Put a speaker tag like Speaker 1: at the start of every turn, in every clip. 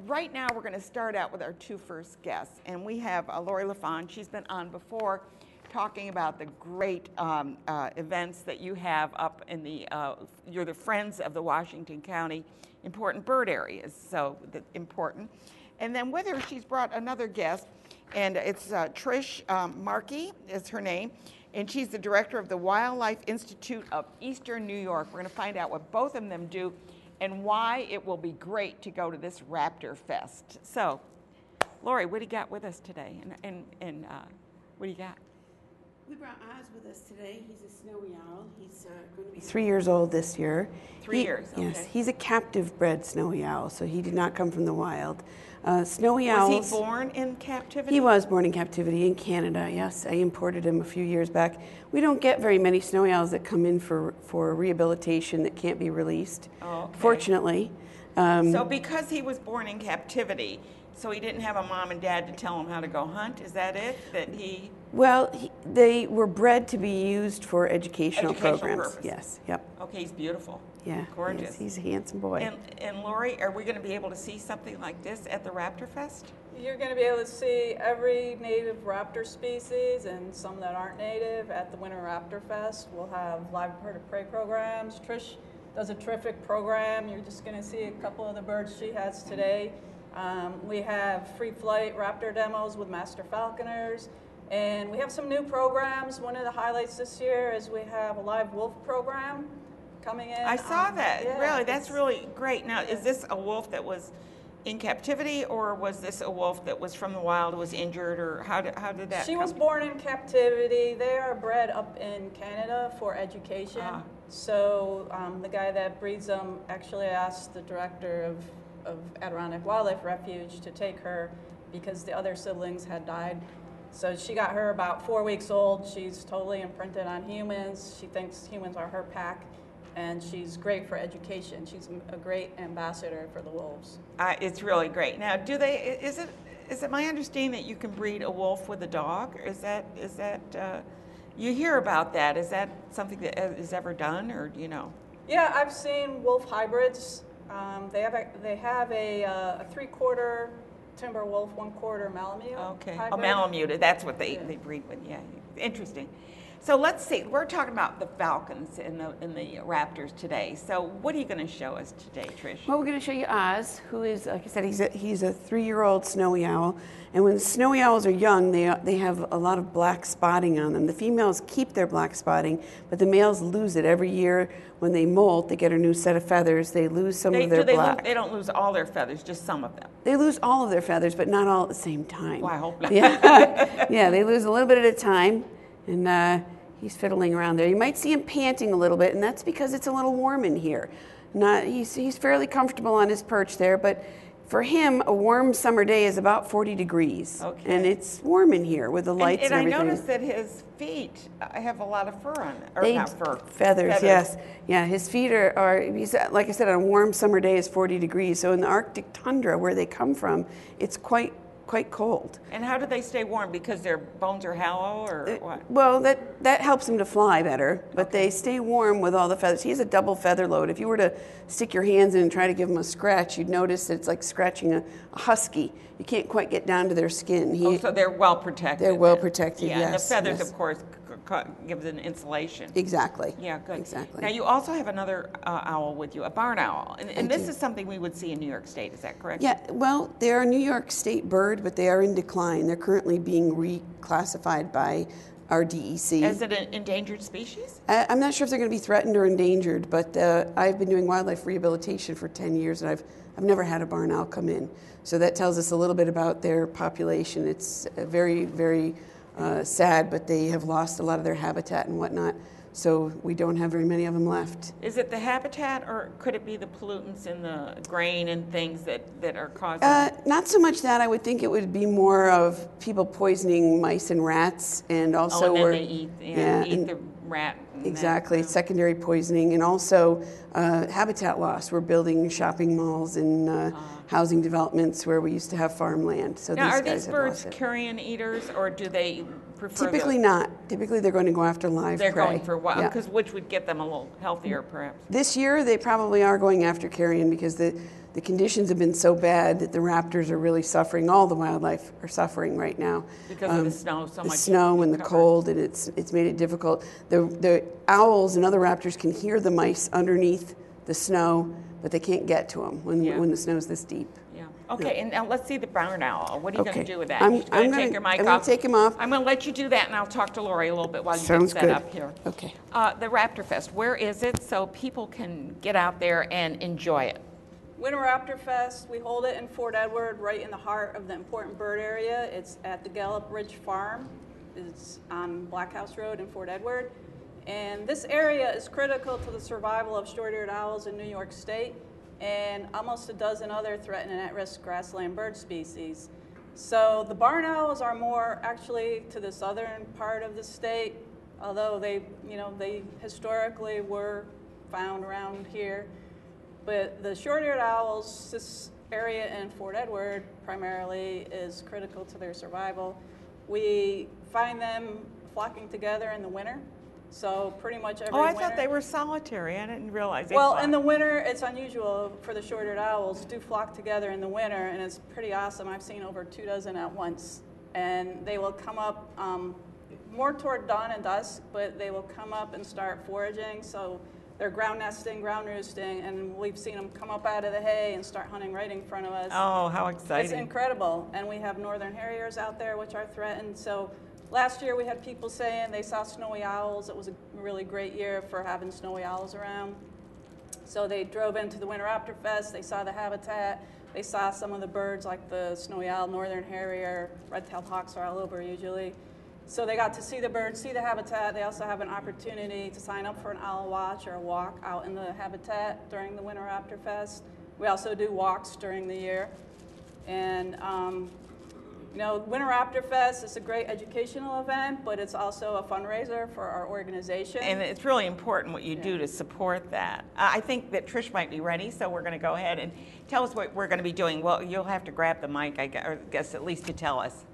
Speaker 1: Right now, we're going to start out with our two first guests, and we have Laurie LaFond. She's been on before, talking about the great events that you have up in the. You're the Friends of the Washington County Important Bird Areas, so important. And then with her, she's brought another guest, and it's Trish Marki is her name, and she's the director of the Wildlife Institute of Eastern New York. We're going to find out what both of them do and why it will be great to go to this Raptor Fest. So, Laurie, what do you got with us today? And what do you got?
Speaker 2: We brought Oz with us today. He's a snowy owl. He's going to be 3 years old this year.
Speaker 1: 3 years, okay.
Speaker 2: Yes, he's a captive bred snowy owl, so he did not come from the wild. Snowy owls.
Speaker 1: Was he born in captivity?
Speaker 2: He was born in captivity in Canada, yes. I imported him a few years back. We don't get very many snowy owls that come in for rehabilitation that can't be released,
Speaker 1: okay.
Speaker 2: Fortunately.
Speaker 1: So because he was born in captivity, so he didn't have a mom and dad to tell him how to go hunt? Is that it? That he...
Speaker 2: Well, they were bred to be used for educational programs.
Speaker 1: Purposes.
Speaker 2: Yes, yep.
Speaker 1: Okay, he's beautiful.
Speaker 2: Yeah,
Speaker 1: gorgeous.
Speaker 2: He's a handsome boy.
Speaker 1: And Laurie, are we going to be able to see something like this at the Raptor Fest?
Speaker 3: You're going to be able to see every native raptor species and some that aren't native at the Winter Raptor Fest. We'll have live bird of prey programs. Trish does a terrific program. You're just going to see a couple of the birds she has today. We have free flight raptor demos with master falconers. And we have some new programs. One of the highlights this year is we have a live wolf program coming in.
Speaker 1: I saw that.
Speaker 3: Yeah,
Speaker 1: really, that's really great. Now, is this a wolf that was in captivity, or was this a wolf that was from the wild, was injured, or how did that
Speaker 3: She
Speaker 1: come?
Speaker 3: was born in captivity. They are bred up in Canada for education. So the guy that breeds them actually asked the director of Adirondack Wildlife Refuge to take her because the other siblings had died. So she got her about 4 weeks old. She's totally imprinted on humans. She thinks humans are her pack, and she's great for education. She's a great ambassador for the wolves.
Speaker 1: It's really great. Now, is it my understanding that you can breed a wolf with a dog? Is that you hear about that? Is that something that is ever done, or do you know?
Speaker 3: Yeah, I've seen wolf hybrids. They have a 3/4 timber wolf, 1/4 Malamute.
Speaker 1: Okay.
Speaker 3: Hybrid.
Speaker 1: Oh, Malamute. That's what they breed with. Yeah. Interesting. So let's see. We're talking about the falcons and the raptors today. So what are you going to show us today, Trish?
Speaker 2: Well, we're going to show you Oz, who is, like I said, he's a 3-year-old snowy owl. And when snowy owls are young, they have a lot of black spotting on them. The females keep their black spotting, but the males lose it every year. When they molt, they get a new set of feathers. They lose some of their black.
Speaker 1: They don't lose all their feathers, just some of them.
Speaker 2: They lose all of their feathers, but not all at the same time.
Speaker 1: Well, I hope not.
Speaker 2: Yeah, they lose a little bit at a time, and he's fiddling around there. You might see him panting a little bit, and that's because it's a little warm in here. He's fairly comfortable on his perch there, but for him, a warm summer day is about 40 degrees.
Speaker 1: Okay.
Speaker 2: And it's warm in here with the lights and everything.
Speaker 1: And I noticed that his feet have a lot of fur on them. Or not fur.
Speaker 2: Feathers, yes. Yeah, his feet he's, like I said, on a warm summer day is 40 degrees. So in the Arctic tundra, where they come from, it's quite cold.
Speaker 1: And how do they stay warm? Because their bones are hollow, or what?
Speaker 2: Well, that helps them to fly better, but they stay warm with all the feathers. He has a double feather load. If you were to stick your hands in and try to give him a scratch, you'd notice that it's like scratching a husky. You can't quite get down to their skin.
Speaker 1: So they're well protected.
Speaker 2: They're well protected,
Speaker 1: yeah,
Speaker 2: yes.
Speaker 1: And the feathers,
Speaker 2: yes.
Speaker 1: of course, gives an insulation.
Speaker 2: Exactly.
Speaker 1: Yeah, good.
Speaker 2: Exactly.
Speaker 1: Now, you also have another owl with you, a barn owl. And this is something we would see in New York State, is that correct?
Speaker 2: Yeah, well, they're a New York State bird, but they are in decline. They're currently being reclassified by our DEC.
Speaker 1: Is it an endangered species?
Speaker 2: I'm not sure if they're going to be threatened or endangered, but I've been doing wildlife rehabilitation for 10 years, and I've never had a barn owl come in. So that tells us a little bit about their population. It's very, very sad, but they have lost a lot of their habitat and whatnot. So we don't have very many of them left.
Speaker 1: Is it the habitat, or could it be the pollutants in the grain and things that are causing
Speaker 2: Not so much that. I would think it would be more of people poisoning mice and rats, and also
Speaker 1: and then they eat the rat.
Speaker 2: Exactly, secondary poisoning, and also habitat loss. We're building shopping malls and housing developments where we used to have farmland. So
Speaker 1: now,
Speaker 2: these
Speaker 1: are
Speaker 2: guys
Speaker 1: these
Speaker 2: have
Speaker 1: birds
Speaker 2: lost it.
Speaker 1: carrion eaters, or do they prefer
Speaker 2: Typically not. Typically they're going to go after live
Speaker 1: They're
Speaker 2: prey.
Speaker 1: going for wild,
Speaker 2: Yeah.
Speaker 1: because which would get them a little healthier, perhaps.
Speaker 2: This year they probably are going after carrion because the conditions have been so bad that the raptors are really suffering. All the wildlife are suffering right now.
Speaker 1: Because of the snow, so much.
Speaker 2: The snow and the
Speaker 1: covered.
Speaker 2: cold, and it's made it difficult. The owls and other raptors can hear the mice underneath the snow, but they can't get to them when the snow's this deep.
Speaker 1: Yeah. Okay, and now let's see the barn owl. What are you going to do with that?
Speaker 2: I'm
Speaker 1: You're going to take your mic off?
Speaker 2: I'm going to take him off.
Speaker 1: I'm going to let you do that, and I'll talk to Laurie a little bit while you
Speaker 2: Sounds
Speaker 1: get set
Speaker 2: good.
Speaker 1: up here.
Speaker 2: Okay.
Speaker 1: The Raptor Fest, where is it so people can get out there and enjoy it?
Speaker 3: Winter Raptor Fest, we hold it in Fort Edward, right in the heart of the important bird area. It's at the Gallup Ridge Farm. It's on Black House Road in Fort Edward. And this area is critical to the survival of short-eared owls in New York State and almost a dozen other threatened and at-risk grassland bird species. So the barn owls are more actually to the southern part of the state, although they historically were found around here. But the short-eared owls, this area in Fort Edward primarily is critical to their survival. We find them flocking together in the winter. So pretty much every winter.
Speaker 1: Oh, I thought they were solitary. I didn't realize they
Speaker 3: Well,
Speaker 1: flock.
Speaker 3: in the winter, it's unusual for the short-eared owls to flock together in the winter, and it's pretty awesome. I've seen over 24 at once. And they will come up more toward dawn and dusk, but they will come up and start foraging. So they're ground nesting, ground roosting, and we've seen them come up out of the hay and start hunting right in front of us.
Speaker 1: Oh, how exciting.
Speaker 3: It's incredible. And we have northern harriers out there, which are threatened. So last year we had people saying they saw snowy owls. It was a really great year for having snowy owls around. So they drove into the Winter Raptor Fest. They saw the habitat. They saw some of the birds like the snowy owl, northern harrier, red-tailed hawks are all over usually. So they got to see the birds, see the habitat. They also have an opportunity to sign up for an owl watch or a walk out in the habitat during the Winter Raptor Fest. We also do walks during the year. And Winter Raptor Fest is a great educational event, but it's also a fundraiser for our organization.
Speaker 1: And it's really important what you do to support that. I think that Trish might be ready, so we're going to go ahead and tell us what we're going to be doing. Well, you'll have to grab the mic, I guess, at least to tell us.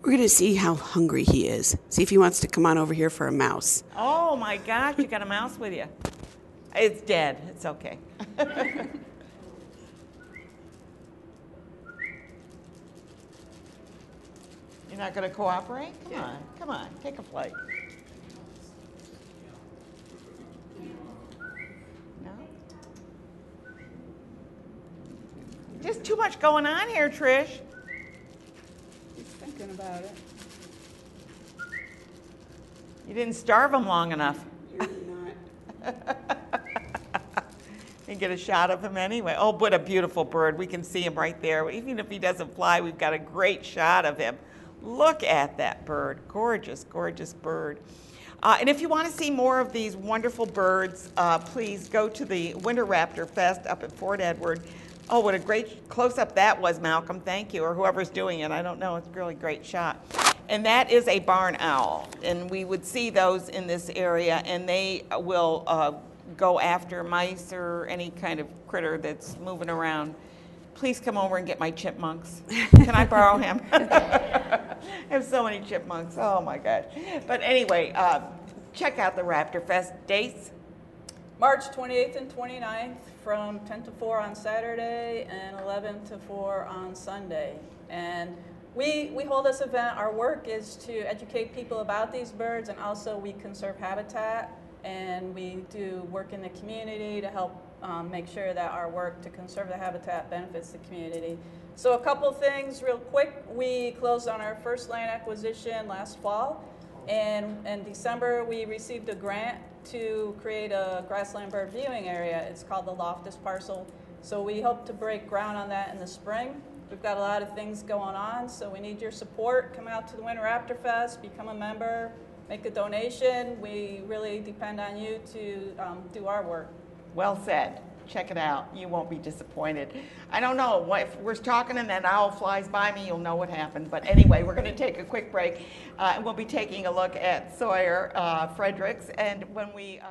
Speaker 2: We're going to see how hungry he is. See if he wants to come on over here for a mouse.
Speaker 1: Oh my gosh, you got a mouse with you. It's dead. It's okay. You're not going to cooperate? Come on, take a flight. No? Just too much going on here, Trish.
Speaker 3: He's thinking about it.
Speaker 1: You didn't starve him long enough.
Speaker 2: You're not.
Speaker 1: And get a shot of him anyway. Oh, what a beautiful bird. We can see him right there. Even if he doesn't fly, we've got a great shot of him. Look at that bird. Gorgeous, gorgeous bird. And if you want to see more of these wonderful birds, please go to the Winter Raptor Fest up at Fort Edward. Oh, what a great close-up that was, Malcolm. Thank you, or whoever's doing it. I don't know. It's a really great shot. And that is a barn owl. And we would see those in this area, and they will go after mice or any kind of critter that's moving around. Please come over and get my chipmunks. Can I borrow him? I have so many chipmunks. Oh, my gosh. But anyway, check out the Raptor Fest dates.
Speaker 3: March 28th and 29th from 10 to 4 on Saturday and 11 to 4 on Sunday. And we hold this event. Our work is to educate people about these birds, and also we conserve habitat, and we do work in the community to help make sure that our work to conserve the habitat benefits the community. So a couple things real quick. We closed on our first land acquisition last fall, and in December we received a grant to create a grassland bird viewing area. It's called the Loftus Parcel. So we hope to break ground on that in the spring. We've got a lot of things going on, so we need your support. Come out to the Winter Raptor Fest, become a member, make a donation. We really depend on you to do our work.
Speaker 1: Well said. Check it out. You won't be disappointed. I don't know. If we're talking and that owl flies by me, you'll know what happened. But anyway, we're going to take a quick break, and we'll be taking a look at Sawyer Fredericks. And when we